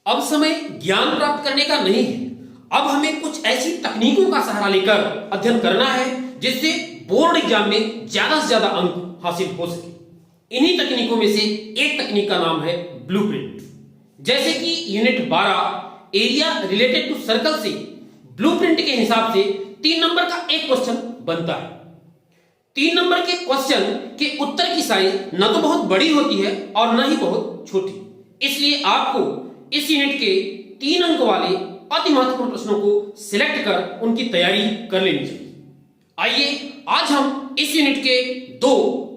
अब समय ज्ञान प्राप्त करने का नहीं है, अब हमें कुछ ऐसी तकनीकों का सहारा लेकर अध्ययन करना है जिससे बोर्ड एग्जाम में ज्यादा से ज्यादा अंक हासिल हो सके। इन्हीं तकनीकों में से एक तकनीक का नाम है ब्लूप्रिंट। जैसे कि unit 12 area related to circle से ब्लूप्रिंट के हिसाब से 3 नंबर का एक क्वेश्चन बनता है। 3 नंबर के क्वेश्चन के उत्तर की साइज न तो बहुत बड़ी होती है और न ही बहुत छोटी, इसलिए आपको इस यूनिट के 3 अंक वाले अति महत्वपूर्ण प्रश्नों को सिलेक्ट कर उनकी तैयारी कर लेनी चाहिए। आइए आज हम इस यूनिट के 2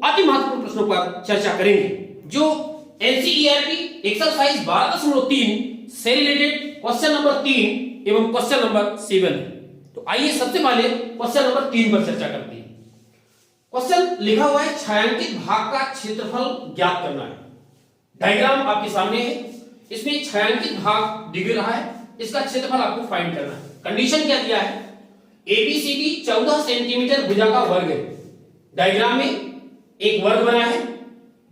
अति महत्वपूर्ण प्रश्नों पर चर्चा करेंगे जो एनसीईआरटी एक्सरसाइज 12.3 से रिलेटेड क्वेश्चन नंबर 3 एवं क्वेश्चन नंबर 7 है। तो आइए सबसे पहले क्वेश्चन नंबर 3 पर चर्चा करते हैं। क्वेश्चन लिखा हुआ है छायांकित भाग का क्षेत्रफल ज्ञात करना है। डायग्राम आपके सामने है, इसमें छायांकित भाग दिख रहा है, इसका क्षेत्रफल आपको फाइंड करना है। कंडीशन क्या दिया है, एबीसीडी 14 सेंटीमीटर भुजा का वर्ग है। डायग्राम में एक वर्ग बना है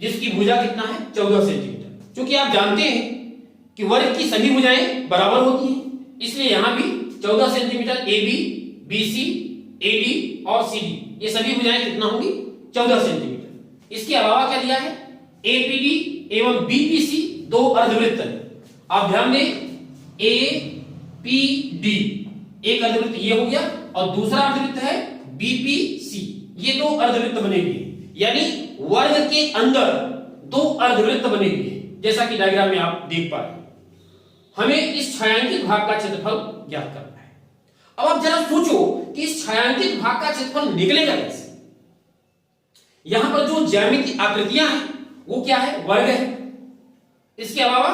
जिसकी भुजा कितना है 14 सेंटीमीटर। क्योंकि आप जानते हैं कि वर्ग की सभी भुजाएं बराबर होती हैं, इसलिए यहां भी 14 सेंटीमीटर एबी, बीसी, एडी और सीडी ये सभी भुजाएं कितना होंगी 14 सेंटीमीटर। इसके अलावा क्या दिया है, एपीडी एवं बीपीसी 2 अर्धवृत्त है। आप ध्यान दें, एपीडी एक अर्धवृत्त ये हो गया और दूसरा अर्धवृत्त है बीपीसी, ये 2 अर्धवृत्त बने हुए हैं, यानी वर्ग के अंदर 2 अर्धवृत्त बने हुए हैं, जैसा कि डायग्राम में आप देख पा रहे हैं। हमें इस छायांकित भाग का क्षेत्रफल ज्ञात करना है। अब आप जरा सोचो कि इस छायांकित भाग का क्षेत्रफल निकलेगा कैसे। यहां पर जो ज्यामितीय आकृतियां हैं वो क्या है, वर्ग है। इसके अलावा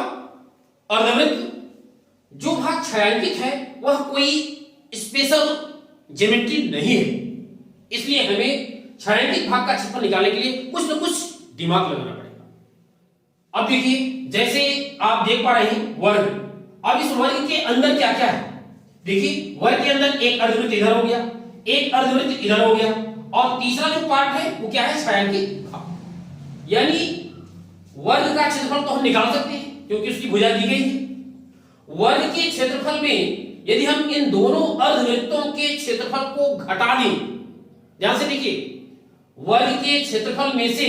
अर्धवृत्त, जो भाग छायांकित है वह कोई स्पेशल ज्योमेट्री नहीं है, इसलिए हमें छायांकित भाग का क्षेत्रफल निकालने के लिए कुछ न कुछ दिमाग लगाना पड़ेगा। अब देखिए, जैसे आप देख पा रहे हैं वर्ग, अब इस वर्ग के अंदर क्या क्या है, देखिए वर्ग के अंदर एक अर्धवृत्त इधर हो गया, एक अर्धवृत्त इधर हो गया और तीसरा जो पार्ट है वो क्या है, छायांकित भाग। यानी वर्ग का क्षेत्रफल तो हम निकाल सकते हैं क्योंकि उसकी भुजा दी गई है। वर्ग के क्षेत्रफल में यदि हम इन दोनों अर्धवृत्तों के क्षेत्रफल को घटा दें, ध्यान से देखिए, वर्ग के क्षेत्रफल में से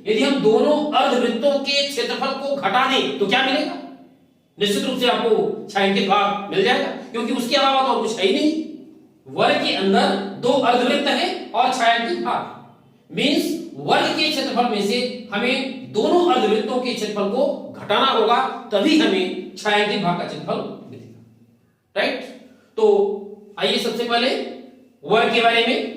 यदि हम दोनों अर्धवृत्तों के क्षेत्रफल को घटा दें तो क्या मिलेगा, निश्चित रूप से आपको छायांकित भाग मिल जाएगा, क्योंकि उसके अलावा तो कुछ है ही नहीं। वर्ग के अंदर 2 अर्धवृत्त है और छायांकित भाग, मींस वर्ग के क्षेत्रफल में से हमें दोनों अर्धवृत्तों के क्षेत्रफल को घटाना होगा, तभी हमें छायांकित भाग का क्षेत्रफल मिलेगा। राइट, तो आइए सबसे पहले वर्ग के बारे में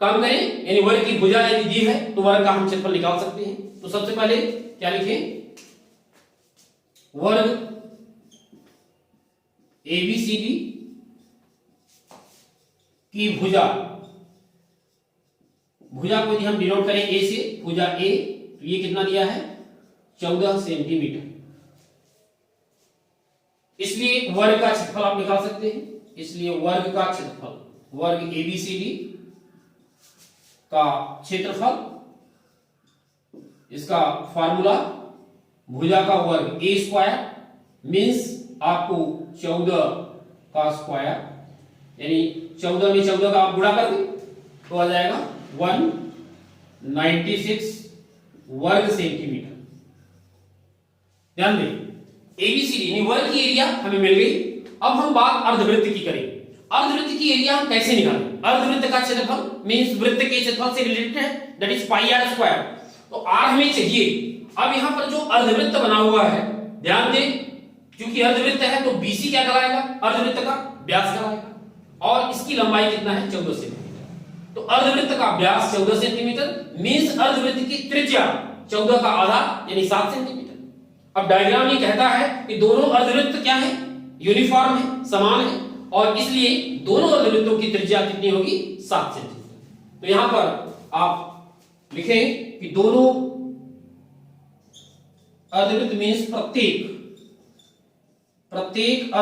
काम करें, यानी वर्ग की भुजा यदि दी है तो वर्ग का हम क्षेत्रफल निकाल सकते हैं। तो सबसे पहले क्या लिखें, वर्ग एबीसीडी की भुजा को यदि हम डिनोट करें ए से, भुजा ए, तो ये कितना दिया है 14 सेंटीमीटर, इसलिए वर्ग का क्षेत्रफल आप निकाल सकते हैं। इसलिए वर्ग का क्षेत्रफल, वर्ग एबीसीडी का क्षेत्रफल, इसका फार्मूला भुजा का वर्ग ए स्क्वायर मीन्स आपको 14 का स्क्वायर, यानी 14 में 14 का आप गुणा कर दें तो आ जाएगा 196 वर्ग सेंटीमीटर। ध्यान दें, एबीसीडी यानी वर्ग की एरिया हमें मिल गई। अब हम बात अर्धवृत्त की करें। अर्धवृत्त की एरिया हम कैसे निकालें, अर्धवृत्त का क्षेत्रफल मींस वृत्त के क्षेत्रफल से रिलेटेड है, that is pi r square. तो आर हमें चाहिए। अब यहां पर जो अर्धवृत्त बना हुआ है, ध्यान दें, क्योंकि अर्धवृत्त है तो बीसी क्या कहलाएगा, अर्धवृत्त का व्यास कहलाएगा, और इसकी लंबाई कितना है 14 सेंटीमीटर। तो अर्धवृत्त का व्यास 14 सेंटीमीटर मींस अर्धवृत्त की त्रिज्या 14 का आधा यानी 7 सेंटीमीटर। अब डायग्राम ये कहता है कि दोनों अर्धवृत्त क्या है, यूनिफॉर्म है, समान है, और इसलिए दोनों अर्धवृत्तों की त्रिज्या कितनी होगी 7 सेंटीमीटर। तो यहां पर आप लिखें कि दोनों अर्धवृत्त मींस प्रत्येक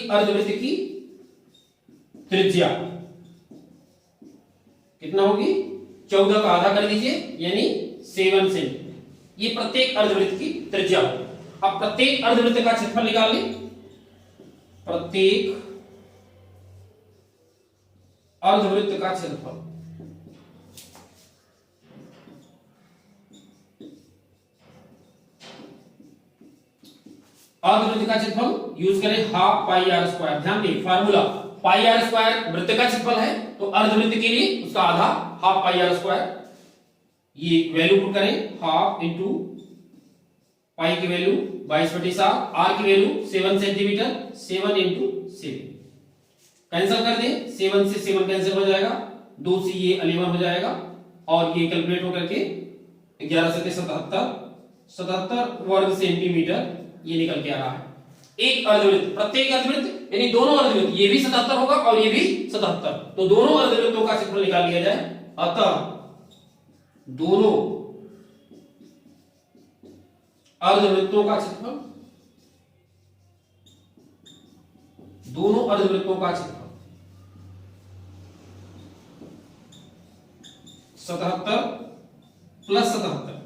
अर्धवृत्त की त्रिज्या कितना होगी, 14 का आधा कर दीजिए यानी 7 सेंटीमीटर। ये प्रत्येक अर्धवृत्त की त्रिज्या होगी। अब प्रत्येक अर्धवृत्त का क्षेत्रफल निकाल लें। प्रत्येक अर्धवृत्त का क्षेत्रफल अर्धवृत्त का क्षेत्रफल यूज करें हाफ पाई आर स्क्वायर। ध्यान दें फार्मूला पाई आर स्क्वायर वृत्त का क्षेत्रफल है, तो अर्धवृत्त के लिए उसका आधा हाफ पाई आर स्क्वायर। ये वैल्यू पुट करें हाफ इंटू पाई की वैल्यू 22/7, आर की वैल्यू 7 सेंटीमीटर, 7 इंटू 7 कैंसिल कर दें, 7 से 7 कैंसिल हो जाएगा, 2 से ये 11 हो जाएगा और ये कैलकुलेट होकर के 11 से 77 वर्ग सेंटीमीटर ये निकल के आ रहा है। एक अर्धवृत्त, प्रत्येक अर्धवृत्त यानी दोनों अर्धवृत्त, ये भी 77 होगा और ये भी 77, तो दोनों अर्धवृत्तों का क्षेत्रफल निकाल लिया जाए। अतः दोनों अर्धवृत्तों का क्षेत्रफल, दोनों अर्धवृत्तों का क्षेत्रफल 77 प्लस 77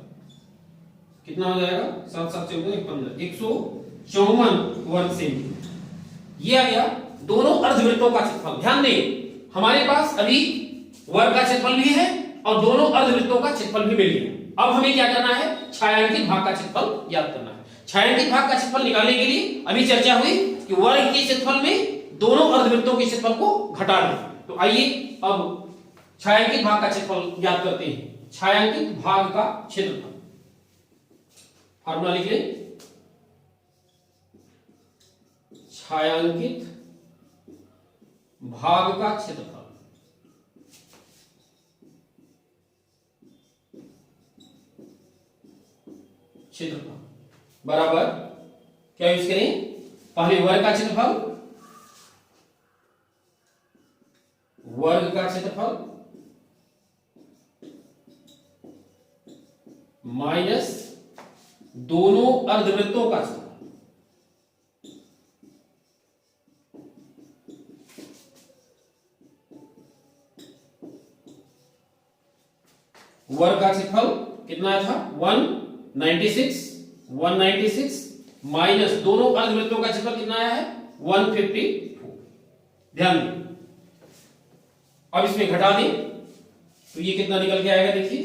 कितना हो जाएगा, 7 7 14 15 154 वर्ग सेंटीमीटर। ये आ गया दोनों अर्धवृत्तों का क्षेत्रफल। ध्यान दें हमारे पास अभी वर्ग का क्षेत्रफल भी है और दोनों अर्धवृत्तों का क्षेत्रफल भी मिल गया। अब हमें क्या करना है, छायांकित भाग का क्षेत्रफल याद करना है। छायांकित भाग का क्षेत्रफल निकालने के लिए अभी चर्चा हुई कि वर्ग के क्षेत्रफल में दोनों अर्धवृत्तों के क्षेत्रफल को घटा दें। तो आइए अब छायांकित भाग का क्षेत्रफल याद करते हैं। छायांकित भाग का क्षेत्रफल फार्मूला लिख लें, छायांकित भाग का क्षेत्रफल बराबर क्या यूज करें, पहले वर्ग का क्षेत्रफल, वर्ग का क्षेत्रफल माइनस दोनों अर्धवृत्तों का क्षेत्रफल। वर्ग का क्षेत्रफल कितना था 196 माइनस दोनों अर्धवृत्तों का क्षेत्रफल कितना आया है 154। ध्यान दें, अब इसमें घटा दें तो ये कितना निकल के आएगा, देखिए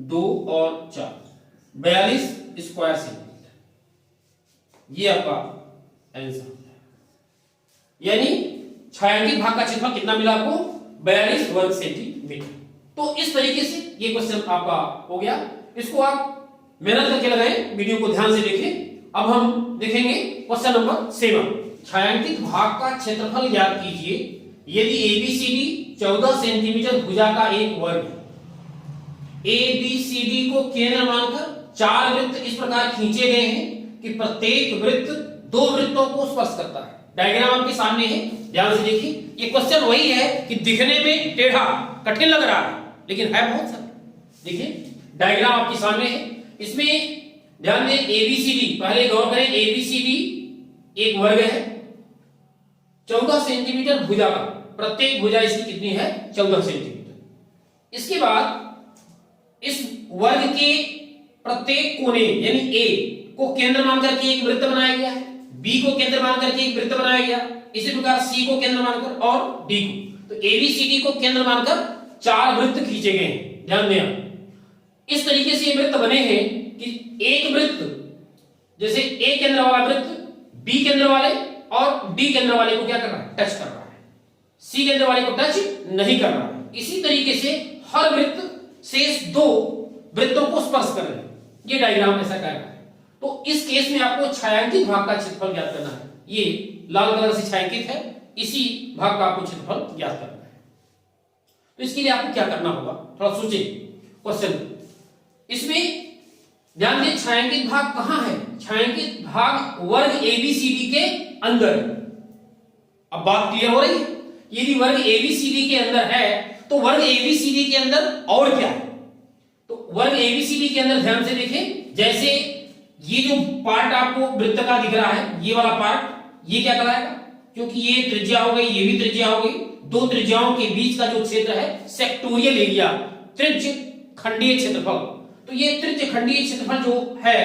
2 और 4 42 स्क्वायर सेंटीमीटर। ये आपका आंसर हो जाएगा। यानी छायांकित भाग का क्षेत्रफल कितना मिला आपको 42 वर्ग सेंटीमीटर। तो इस तरीके से ये क्वेश्चन आपका हो गया। इसको आप मेहनत करके लगाएं, वीडियो को ध्यान से देखें। अब हम देखेंगे क्वेश्चन नंबर 7। छायांकित भाग का क्षेत्रफल ज्ञात कीजिए यदि एबीसीडी 14 सेंटीमीटर भुजा का एक वर्ग है। एबीसीडी को केंद्र मानकर 4 वृत्त इस प्रकार खींचे गए हैं कि प्रत्येक वृत्त 2 वृत्तों को स्पर्श करता है। डायग्राम आपके सामने है, ध्यान से देखिए। ये क्वेश्चन वही है कि दिखने में टेढ़ा कठिन लग रहा है लेकिन है बहुत सरल। देखिए डायग्राम आपके सामने है, इसमें ध्यान दें एबीसीडी, पहले गौर करें एबीसीडी एक वर्ग है 14 सेंटीमीटर भुजा का, प्रत्येक भुजा इसकी कितनी है 14 सेंटीमीटर। इसके बाद इस वर्ग के प्रत्येक कोने यानी ए को केंद्र मानकर के एक वृत्त बनाया गया है, बी को केंद्र मानकर के एक वृत्त बनाया गया, इसी प्रकार सी को केंद्र मानकर और डी को। तो एबीसीडी को केंद्र मानकर 4 वृत्त खींचे गए हैं। ध्यान दें, इस तरीके से ये वृत्त बने हैं कि एक वृत्त जैसे ए केंद्र वाला वृत्त बी केंद्र वाले और डी केंद्र वाले को क्या कर रहा है, टच कर रहा है, सी केंद्र वाले को टच नहीं कर रहा है। इसी तरीके से हर वृत्त शेष 2 वृत्तों को स्पर्श कर रहे हैं। ये डायग्राम ऐसा कह रहा है। तो इस केस में आपको छायांकित भाग का क्षेत्रफल ज्ञात करना है। ये लाल कलर से छायांकित है, इसी भाग का आपको क्षेत्रफल ज्ञात करना है। तो इसके लिए आपको क्या करना होगा, थोड़ा सोचिए क्वेश्चन। इसमें ध्यान दें छायांकित भाग कहां है, छायांकित भाग वर्ग एबीसीडी के अंदर है। अब बात क्लियर हो रही है। यदि वर्ग एबीसीडी के अंदर है तो वर्ग एबीसीडी के अंदर और क्या है, तो वर्ग एबीसीडी के अंदर ध्यान से देखें, जैसे ये जो पार्ट आपको वृत्त का दिख रहा है, ये वाला पार्ट, ये क्या कराएगा, क्योंकि ये त्रिज्या हो गई, ये भी त्रिज्या हो गई, 2 त्रिज्याओं के बीच का जो क्षेत्र है सेक्टोरियल एरिया, त्रिज्य खंडीय क्षेत्रफल, तो ये त्रिज्यखंडीय क्षेत्रफल जो है,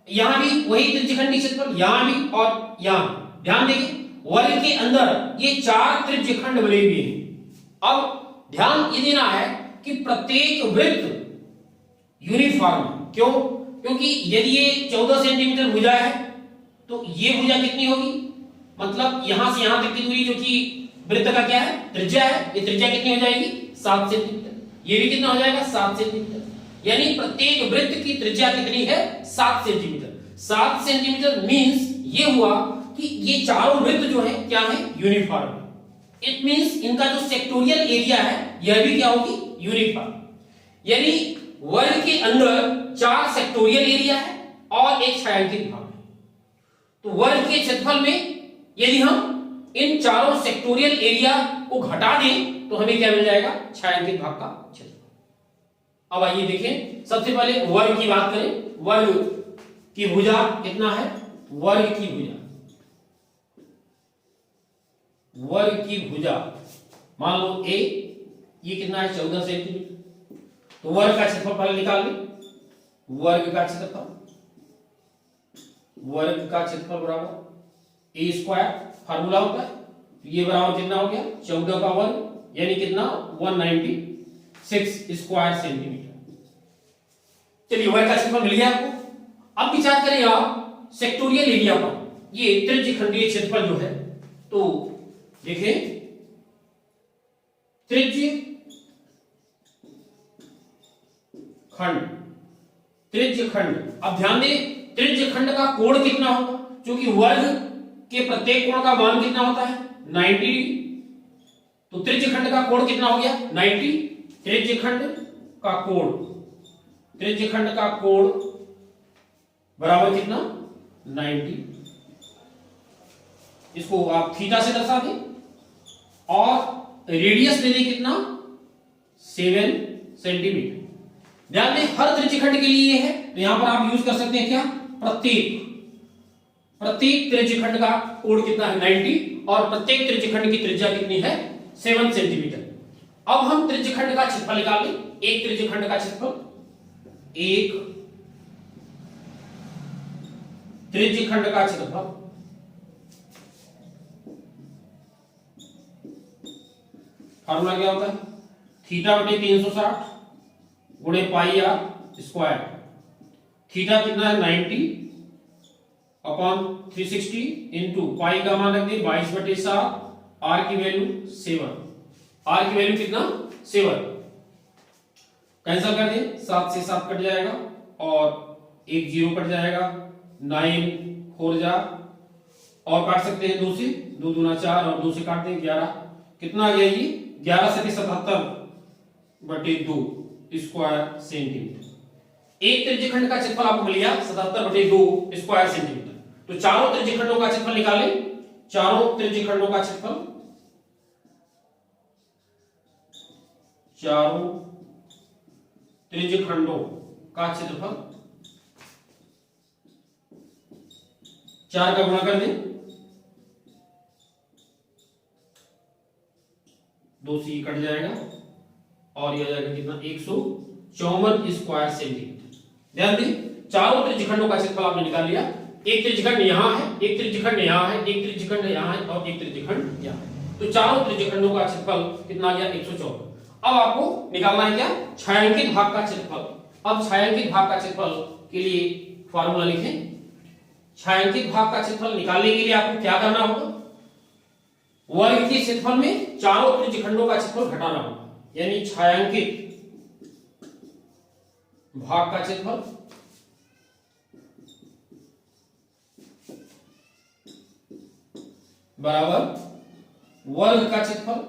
यहां भी वही त्रिज्यखंडीय क्षेत्रफल, यहां भी और यहां। ध्यान देखिए वर्ग के अंदर ये 4 त्रिज्यखंड बने हुए हैं। अब ध्यान ये देना है कि प्रत्येक वृत्त यूनिफॉर्म, क्यों? क्योंकि यदि ये 14 सेंटीमीटर भुजा है तो ये भुजा कितनी होगी, मतलब यहां से यहां तक की दूरी जो कि वृत्त का क्या है, त्रिज्या है, ये त्रिज्या कितनी हो जाएगी 7 सेंटीमीटर। ये भी कितना हो जाएगा 7 सेंटीमीटर। यानी प्रत्येक वृत्त की त्रिज्या कितनी है 7 सेंटीमीटर। 7 सेंटीमीटर मींस ये हुआ कि ये चारों वृत्त जो है क्या है, यूनिफॉर्म। इट मींस इनका जो सेक्टोरियल एरिया है यह भी क्या होगी, यूनिफॉर्म। यानी वर्ग के अंदर 4 सेक्टोरियल एरिया है और एक छायांकित भाग है। तो वर्ग के क्षेत्रफल में यदि हम इन चारों सेक्टोरियल एरिया को घटा दें तो हमें क्या मिल जाएगा, छायांकित भाग का क्षेत्रफल। अब आइए देखें, सबसे पहले वर्ग की बात करें। वर्ग की भुजा कितना है, वर्ग की भुजा, वर्ग की भुजा मान लो ए, ये कितना है 14 सेंटीमीटर। तो वर्ग का क्षेत्रफल पहले निकाल लें। वर्ग का क्षेत्रफल, वर्ग का क्षेत्रफल बराबर ए स्क्वायर, फार्मूला होता है। तो ये बराबर कितना हो गया 14 का वर्ग, यानी कितना 196 स्क्वायर सेंटीमीटर। चलिए वर्ग का क्षेत्रफल मिल गया आपको। अब विचार करें आप सेक्टोरियल एरिया पर, ये त्रिज्यखंडीय क्षेत्रफल जो है। तो देखें त्रिज्य खंड, त्रिज्य खंड। अब ध्यान दें त्रिज्य खंड का कोण कितना होगा, क्योंकि वर्ग के प्रत्येक कोण का मान कितना होता है 90 डिग्री। तो त्रिज्य खंड का कोण कितना हो गया 90। त्रिज्य खंड का कोण, त्रिज्य खंड का कोण बराबर कितना 90। इसको आप थीटा से दर्शा दें और रेडियस दे दें कितना 7 सेंटीमीटर। ध्यान दें हर त्रिज्यखंड के लिए ये है, तो यहां पर आप यूज कर सकते हैं क्या, प्रत्येक त्रिज्यखंड का कोण कितना है 90 और प्रत्येक त्रिज्यखंड की त्रिज्या कितनी है 7 सेंटीमीटर। अब हम त्रिज्यखंड का क्षेत्रफल निकाल लें। एक त्रिज्यखंड का क्षेत्रफल, एक त्रिज्यखंड का क्षेत्रफल फार्मूला क्या होता है, थीटा बटे 360 गुणे पाई आर स्क्वायर। थीटा कितना है 90 अपॉन 360 इंटू पाई का मान रख दिए 22 बटे 7, आर की वैल्यू 7, आर की वैल्यू कितना 7। कैंसिल कर दिए, 7 से 7 कट जाएगा और एक 0 कट जाएगा, 9 4 जा और काट सकते हैं 2 से, 2 दूना 4 और 2 से काट दें 11। कितना आ गया ये 11 सके 77 बटे 2 स्क्वायर सेंटीमीटर। एक त्रिज्यखंड का क्षेत्रफल आपको मिल गया 77 बटे 2 स्क्वायर सेंटीमीटर। तो चारों त्रिज्यखंडों का क्षेत्रफल निकालें। चारों त्रिज्यखंडों का क्षेत्रफल, चारों त्रिज्यखंडों का क्षेत्रफल 4 का गुणा कर दें, 2 से कट जाएगा और यह जाएगा कितना 154 स्क्वायर सेंटीमीटर। ध्यान दें चारों त्रिज्यखंडों का क्षेत्रफल आपने निकाल लिया। एक त्रिज्यखंड यहां है, एक त्रिज्यखंड यहां है, एक त्रिज्यखंड यहां है और एक त्रिज्यखंड यहां है। तो चारों त्रिज्यखंडों का क्षेत्रफल कितना आ गया 154। अब आपको निकालना है क्या, छायांकित भाग का क्षेत्रफल। अब छायांकित भाग का क्षेत्रफल के लिए फॉर्मूला लिखें। छायांकित भाग का क्षेत्रफल निकालने के लिए आपको क्या करना होगा, वर्ग के क्षेत्रफल में चारों त्रिज्यखंडों का क्षेत्रफल घटाना होगा, यानी छायांकित भाग का क्षेत्रफल बराबर वर्ग का क्षेत्रफल,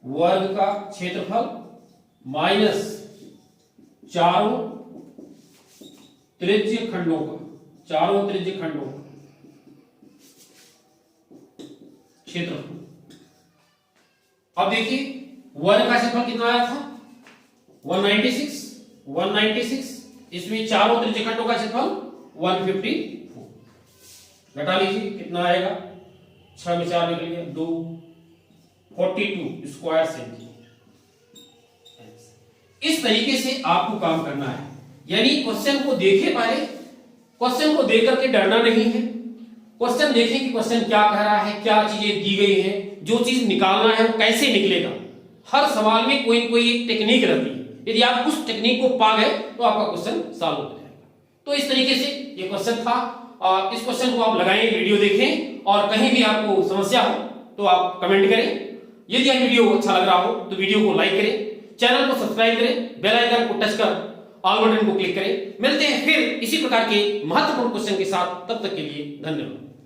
वर्ग का क्षेत्रफल माइनस चारों त्रिज्यखंडों का, चारों त्रिज्यखंडों का क्षेत्रफल। अब देखिए वर्ग का क्षेत्रफल कितना आया था 196, इसमें चारों त्रिज्यखंडों का क्षेत्रफल 154। घटा लीजिए कितना आएगा, 6 में 4 निकल गया 2, 42 स्क्वायर सेंटीमीटर। इस तरीके से आपको काम करना है, यानी क्वेश्चन को देखे पहले, क्वेश्चन को देख करके डरना नहीं है, क्वेश्चन देखें कि क्वेश्चन क्या कह रहा है, क्या चीजें दी गई हैं, जो चीज निकालना है वो कैसे निकलेगा। हर सवाल में कोई कोई एक टेक्निक रहती है, यदि आप उस टेक्निक को पा गए तो आपका क्वेश्चन सॉल्व हो जाएगा। तो इस तरीके से ये क्वेश्चन था, और इस क्वेश्चन को आप लगाएं, वीडियो देखें, और कहीं भी आपको समस्या हो तो आप कमेंट करें। यदि यह वीडियो अच्छा लग रहा हो तो वीडियो को लाइक करें, चैनल को सब्सक्राइब करें, बेल आइकन को टच कर ऑल बटन को क्लिक करें। मिलते हैं फिर इसी प्रकार के महत्वपूर्ण क्वेश्चन के साथ, तब तक के लिए धन्यवाद।